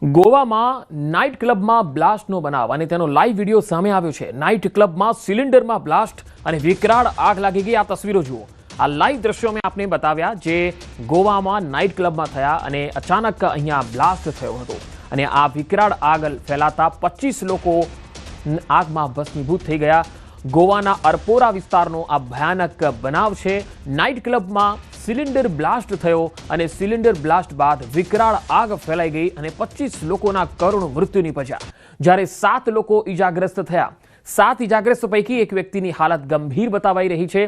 ગોવામાં નાઇટ ક્લબમાં બ્લાસ્ટનો બનાવ અને તેનો લાઈવ વિડીયો સામે આવ્યો છે। નાઇટ ક્લબમાં સિલિન્ડરમાં બ્લાસ્ટ અને વિકરાળ આગ લાગી ગઈ। આ તસવીરો જુઓ। આ લાઈવ દ્રશ્યો મેં આપને બતાવ્યા જે ગોવામાં નાઇટ ક્લબમાં થયા અને અચાનક અહીંયા બ્લાસ્ટ થયો હતો અને આ વિકરાળ આગ ફેલાતા 25 લોકો આગમાં ભસ્મીભૂત થઈ ગયા। ગોવાના અરપોરા વિસ્તારનો આ ભયાનક બનાવ છે। નાઇટ ક્લબમાં સિલિન્ડર બ્લાસ્ટ થયો અને સિલિન્ડર બ્લાસ્ટ બાદ વિકરાળ આગ ફેલાઈ ગઈ અને 25 લોકોના કરુણ મૃત્યુ નિપજ્યા જ્યારે 7 લોકો ઈજાગ્રસ્ત થયા। 7 ઈજાગ્રસ્ત પૈકી એક વ્યક્તિની હાલત ગંભીર બતાવાઈ રહી છે।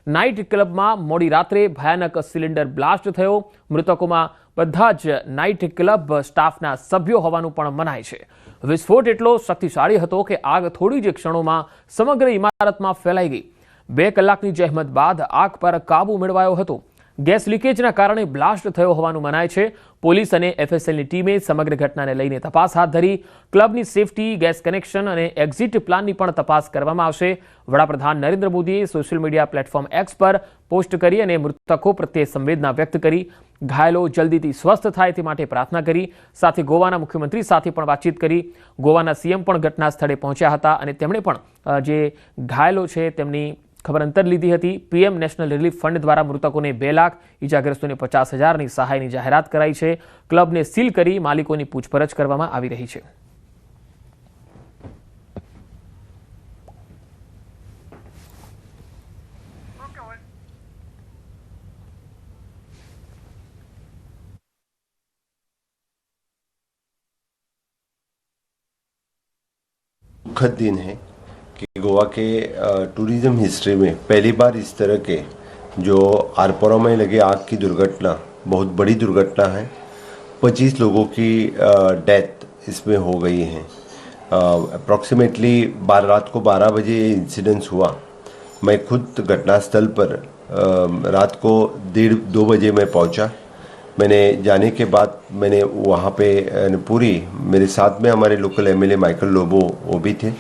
નાઇટ ક્લબમાં મોડી રાત્રે ભયાનક સિલિન્ડર બ્લાસ્ટ થયો। મૃતકોમાં બધા જ નાઇટ ક્લબ સ્ટાફના સભ્યો હોવાનું પણ મનાય છે। વિસ્ફોટ એટલો શક્તિશાળી હતો કે આગ થોડી જ ક્ષણોમાં સમગ્ર ઇમારતમાં ફેલાઈ ગઈ। 2 કલાકની જહેમત બાદ આગ પર કાબુ મેળવાયો હતો। ગેસ લીકેજના કારણે બ્લાસ્ટ થયો હોવાનું મનાય છે। પોલીસ અને એફએસએલની ટીમે સમગ્ર ઘટનાને લઈને તપાસ હાથ ધરી। ક્લબની સેફટી, ગેસ કનેક્શન અને એક્ઝિટ પ્લાનની પણ તપાસ કરવામાં આવશે। વડાપ્રધાન નરેન્દ્ર મોદીએ સોશિયલ મીડિયા પ્લેટફોર્મ એક્સ પર પોસ્ટ કરી અને મૃતકો પ્રત્યે સંવેદના વ્યક્ત કરી। ઘાયલો જલ્દીથી સ્વસ્થ થાય તે માટે પ્રાર્થના કરી। સાથે ગોવાના મુખ્યમંત્રી સાથે પણ વાતચીત કરી। ગોવાના સીએમ પણ ઘટના સ્થળે પહોંચ્યા હતા અને તેમણે પણ જે ઘાયલો છે તેમની ખબર અંતર લીધી હતી। પીએમ નેશનલ રિલીફ ફંડ દ્વારા મૃતકોને 2 લાખ, ઈજાગ્રસ્તોને 50,000ની સહાયની જાહેરાત કરાઈ છે। ક્લબને સીલ કરી માલિકોની પૂછપરછ કરવામાં આવી રહી છે। दुखद दिन है कि गोवा के टूरिज्म हिस्ट्री में पहली बार इस तरह के जो आरपोरा में लगे आग की दुर्घटना बहुत बड़ी दुर्घटना है। 25 लोगों की डेथ इसमें हो गई है। अप्रॉक्सीमेटली रात को 12 बजे ये इंसिडेंस हुआ। मैं खुद घटनास्थल पर रात को 1:30-2 बजे मैं पहुंचा। मैंने जाने के बाद मैंने वहाँ पे पूरी मेरे साथ में हमारे लोकल एमएलए माइकल लोबो वो भी थे।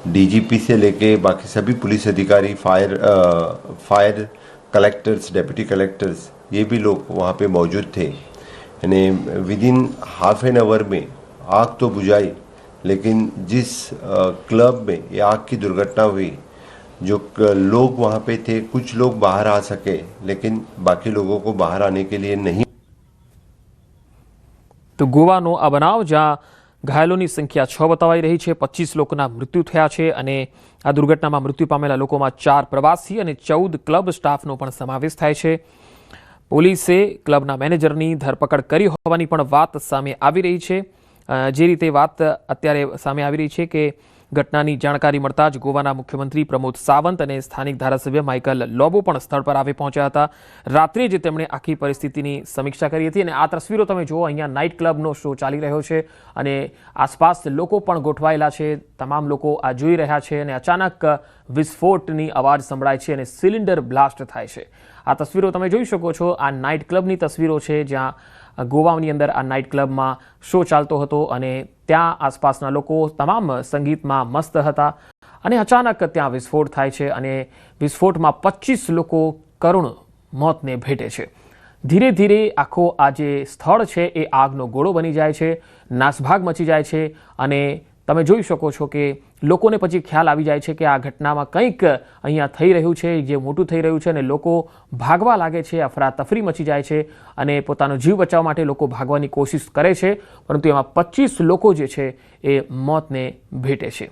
डीजीपी से लेके बाकी सभी पुलिस अधिकारी, फायर कलेक्टर्स, डेप्यूटी कलेक्टर्स, ये भी लोग वहाँ पे मौजूद थे। यानी with in half an hour में आग तो बुझाई, लेकिन जिस क्लब में ये आग की दुर्घटना हुई, जो लोग वहाँ पे थे, कुछ लोग बाहर आ सके लेकिन बाकी लोगों को बाहर आने के लिए नहीं। तो ગોવાનો આ બનાવ જ્યાં ઘાયલોની સંખ્યા 6 બતાવાઈ રહી છે। 25 લોકોના મૃત્યુ થયા છે અને આ દુર્ઘટનામાં મૃત્યુ પામેલા લોકોમાં 4 પ્રવાસી અને 14 ક્લબ સ્ટાફનો પણ સમાવેશ થાય છે। પોલીસે ક્લબના મેનેજરની ધરપકડ કરી હોવાની પણ વાત સામે આવી રહી છે। જે રીતે વાત અત્યારે સામે આવી રહી છે કે ઘટનાની જાણકારી મળતા જ ગોવાના મુખ્યમંત્રી પ્રમોદ સાવંત અને સ્થાનિક ધારાસભ્ય માઇકલ લોબો પણ સ્થળ પર આવી પહોંચ્યા હતા। રાત્રે જ તેમણે આખી પરિસ્થિતિની સમીક્ષા કરી હતી અને આ તસવીરો તમે જુઓ। અહીંયા નાઇટ ક્લબનો શો ચાલી રહ્યો છે અને આસપાસ લોકો પણ ગોઠવાયેલા છે। તમામ લોકો આ જોઈ રહ્યા છે અને અચાનક વિસ્ફોટની અવાજ સંભળાય છે અને સિલિન્ડર બ્લાસ્ટ થાય છે। આ તસવીરો તમે જોઈ શકો છો। આ નાઇટ ક્લબની તસવીરો છે જ્યાં ગોવાની અંદર આ નાઇટ ક્લબમાં શો ચાલતો હતો અને ત્યાં આસપાસના લોકો તમામ સંગીતમાં મસ્ત હતા અને અચાનક ત્યાં વિસ્ફોટ થાય છે અને વિસ્ફોટમાં 25 લોકો કરુણ મોતને ભેટે છે। ધીરે ધીરે આખો આ જે સ્થળ છે એ આગનો ગોળો બની જાય છે, નાસભાગ મચી જાય છે અને તમે જોઈ શકો છો કે લોકોને પછી ખ્યાલ આવી જાય છે કે આ ઘટનામાં કંઈક અહીંયા થઈ રહ્યું છે, જે મોટું થઈ રહ્યું છે અને લોકો ભાગવા લાગે છે। અફરાતફરી મચી જાય છે અને પોતાનો જીવ બચાવવા માટે લોકો ભાગવાની કોશિશ કરે છે, પરંતુ એમાં 25 લોકો જે છે એ મોતને ભેટે છે।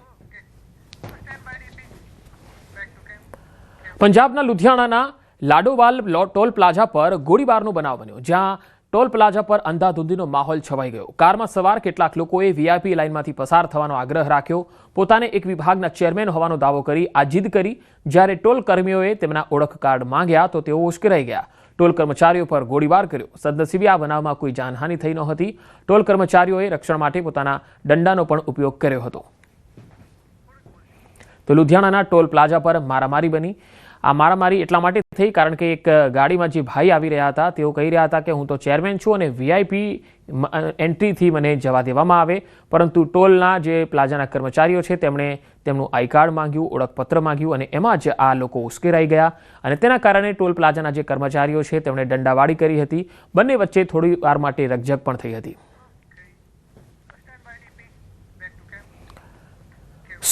પંજાબના લુધિયાણાના લાડોવાલ ટોલ પ્લાઝા પર ગોળીબારનો બનાવ બન્યો જ્યાં ટોલ પ્લાઝા પર અંધાધૂંધીનો માહોલ છવાઈ ગયો। કારમાં સવાર કેટલાક લોકોએ વીઆઈપી લાઇનમાંથી પસાર થવાનો આગ્રહ રાખ્યો। પોતાને એક વિભાગના ચેરમેન હોવાનો દાવો કરી આ જીદ કરી। જ્યારે ટોલ કર્મીઓએ તેમના ઓળખ કાર્ડ માંગ્યા તો તેઓ ઉશ્કેરાઈ ગયા। ટોલ કર્મચારીઓ પર ગોળીબાર કર્યો। સદનસીબે આ બનાવમાં કોઈ જાનહાનિ થઈ નહોતી। ટોલ કર્મચારીઓએ રક્ષણ માટે પોતાના દંડાનો પણ ઉપયોગ કર્યો હતો। તો લુધિયાણાના ટોલ પ્લાઝા પર મારામારી બની। આ મારામારી એટલા માટે થઈ કારણ કે એક ગાડીમાં જે ભાઈ આવી રહ્યા હતા તેઓ કહી રહ્યા હતા કે હું તો ચેરમેન છું અને વીઆઈપી એન્ટ્રીથી મને જવા દેવામાં આવે, પરંતુ ટોલના જે પ્લાઝાના કર્મચારીઓ છે તેમણે તેમનું આઈ કાર્ડ માંગ્યું, ઓળખપત્ર માંગ્યું અને એમાં જ આ લોકો ઉશ્કેરાઈ ગયા અને તેના કારણે ટોલ પ્લાઝાના જે કર્મચારીઓ છે તેમણે દંડાવાળી કરી હતી। બંને વચ્ચે થોડી વાર માટે રકઝક પણ થઈ હતી।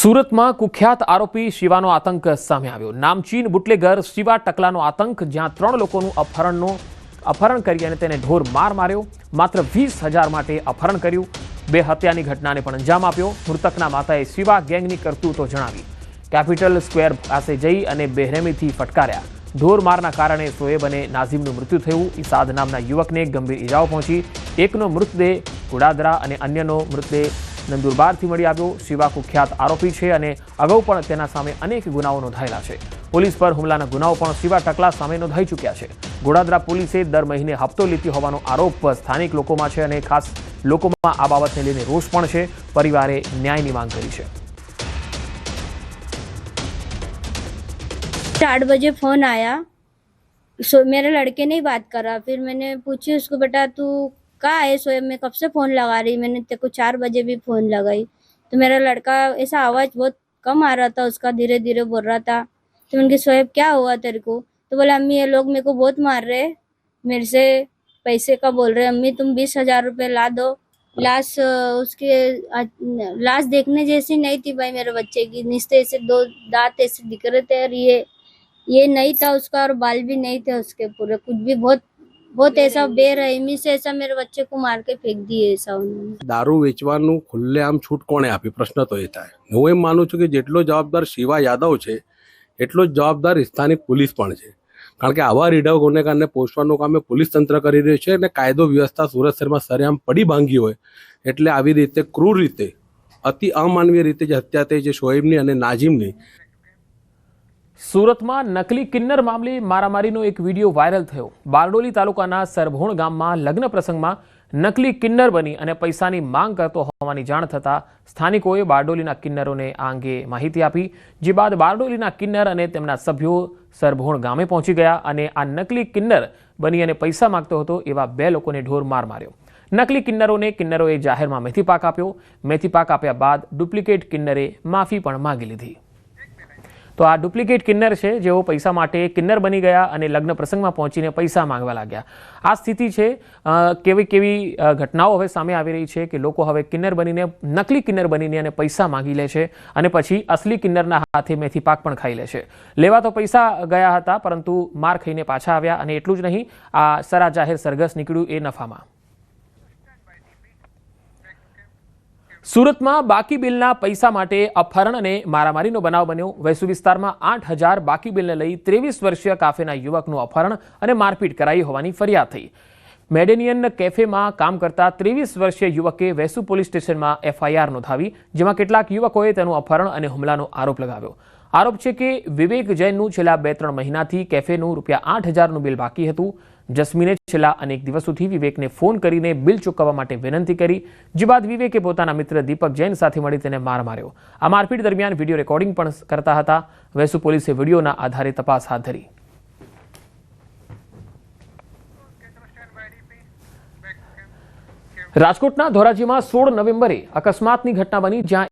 સુરતમાં કુખ્યાત આરોપી શિવાનો આતંક સામે આવ્યો. નામચીન બુટલેગર શિવા ટકલાનો આતંક, જ્યાં 3 લોકોનું અપહરણ કરી અને તેને ઢોર માર માર્યો. માત્ર 20,000 માટે અપહરણ કર્યું. 2 હત્યાની ઘટનાને પણ અંજામ આપ્યો. મૃતકના માતાએ શિવા ગેંગની કરતૂતો જણાવી. કેપિટલ સ્ક્વેર પાસે જઈ અને બેરહેમીથી ફટકાર્યા. ઢોર મારના કારણે શોએબ અને નાઝીમનું મૃત્યુ થયું. ઇસાદ નામના યુવકને ગંભીર ઈજાઓ પહોંચી. એકનો મૃતદેહ ગોડાદરા અને અન્યનો મૃતદેહ નંદુરબારથી મળી આવ્યો. શિવા કુખ્યાત આરોપી છે અને અગાઉ પણ તેના સામે અનેક ગુનાઓ નોંધાયેલા છે. પોલીસ પર હુમલાના ગુનાઓ પણ શિવા ટકલા સામે નોંધાઈ ચૂક્યા છે. ગોડાદરા પોલીસે દર મહિને હપ્તો લેતી હોવાનો આરોપ સ્થાનિક લોકોમાં છે અને ખાસ લોકોમાં આ બાબતને લઈને રોષ પણ છે. પરિવારે ન્યાયની માંગ કરી છે. 8 बजे फोन आया, मेरे लड़के ने ही बात करा. फिर मैंने पूछी उसको, बेटा तू कहाँ है? सोएब मैं कब से फोन लगा रही, मैंने तेरे को 4 बजे भी फोन लगाई. तो मेरा लड़का ऐसा आवाज बहुत कम आ रहा था उसका, धीरे धीरे बोल रहा था. तो मैंने कहा सोएब क्या हुआ तेरे को? तो बोला अम्मी ये लोग मेरे को बहुत मार रहे, मेरे से पैसे का बोल रहे. अम्मी तुम 20,000 रुपये ला दो. लाश उसके लाश देखने जैसी नहीं थी भाई मेरे बच्चे की. नीचे ऐसे 2 दांत ऐसे दिख रहे थे और ये नहीं था उसका, और बाल भी नहीं थे उसके पूरे. कुछ भी बहुत ऐसा बेरहमी से ऐसा मेरे बच्चे को मार के फेंक दिए ऐसा उन्होंने. દારૂ વેચવાનું ખુલ્લેઆમ છૂટ કોણે આપી? પ્રશ્ન તો એ થાય. હું એમ માનું છું કે જેટલો જવાબદાર શિવા યાદવ છે એટલો જ જવાબદાર સ્થાનિક પોલીસ પણ છે. કારણ કે આવા રીઢા ગુનેગારને પોષવાનું કામ પોલીસ તંત્ર કરી રહ્યું છે અને કાયદો વ્યવસ્થા સુરત શહેરમાં સરેઆમ પડી ભાંગી હોય એટલે આવી રીતે ક્રૂર રીતે, અતિ અમાનવીય રીતે જે હત્યા થઈ છે શોએબની અને નાઝીમની. સુરતમાં નકલી કિન્નર મામલે મારામારીનો એક વિડીયો વાયરલ થયો. બારડોલી તાલુકાના સરભોણ ગામમાં લગ્ન પ્રસંગમાં નકલી કિન્નર બની અને પૈસાની માંગ કરતો હોવાની જાણ થતાં સ્થાનિકોએ બારડોલીના કિન્નરોને આ અંગે માહિતી આપી. જે બાદ બારડોલીના કિન્નર અને તેમના સભ્યો સરભોણ ગામે પહોંચી ગયા અને આ નકલી કિન્નર બની અને પૈસા માંગતો હતો એવા 2 લોકોને ઢોર માર માર્યો. નકલી કિન્નરોએ જાહેરમાં મેથી પાક આપ્યો. મેથી પાક આપ્યા બાદ ડુપ્લિકેટ કિન્નરે માફી પણ માંગી લીધી. તો આ ડુપ્લિકેટ કિન્નર છે જેઓ પૈસા માટે કિન્નર બની ગયા અને લગ્ન પ્રસંગમાં પહોંચીને પૈસા માંગવા લાગ્યા. આ સ્થિતિ છે. કેવી ઘટનાઓ હવે સામે આવી રહી છે કે લોકો હવે નકલી કિન્નર બનીને અને પૈસા માંગી લે છે અને પછી અસલી કિન્નરના હાથે મેથી પાક પણ ખાઈ લે છે. લેવા તો પૈસા ગયા હતા પરંતુ માર ખાઈને પાછા આવ્યા. અને એટલું જ નહીં, આ સરા જાહેર સરઘસ નીકળ્યું એ નફામાં. સુરતમાં બાકી બિલના પૈસા માટે અપહરણ અને મારામારીનો બનાવ બન્યો. વેસુ વિસ્તારમાં 8,000 બાકી બિલને લઈ 23 વર્ષીય કાફેના યુવકનું અપહરણ અને મારપીટ કરાઈ હોવાની ફરિયાદ થઈ. મેડેનિયન કેફેમાં કામ કરતા 23 વર્ષીય યુવકે વેસુ પોલીસ સ્ટેશનમાં FIR નોંધાવી, જેમાં કેટલાક યુવકોએ તેનું અપહરણ અને હુમલાનો આરોપ લગાવ્યો. આરોપ છે કે વિવેક જૈનનું છેલ્લા 2-3 મહિનાથી કેફેનું ₹8,000નું બિલ બાકી હતું. જસ્મીને છેલ્લા અનેક દિવસોથી વિવેકને ફોન કરીને બિલ ચૂકવવા માટે વિનંતી કરી. જે બાદ વિવેકે પોતાના મિત્ર દીપક જૈન સાથે મળી તેને માર માર્યો. આ મારપીટ દરમિયાન વિડીયો રેકોર્ડિંગ પણ કરતા હતા. વેસુ પોલીસે વિડીયોના આધારે તપાસ હાથ ધરી. રાજકોટના ધોરાજીમાં 16 નવેમ્બરે અકસ્માતની ઘટના બની, જ્યાં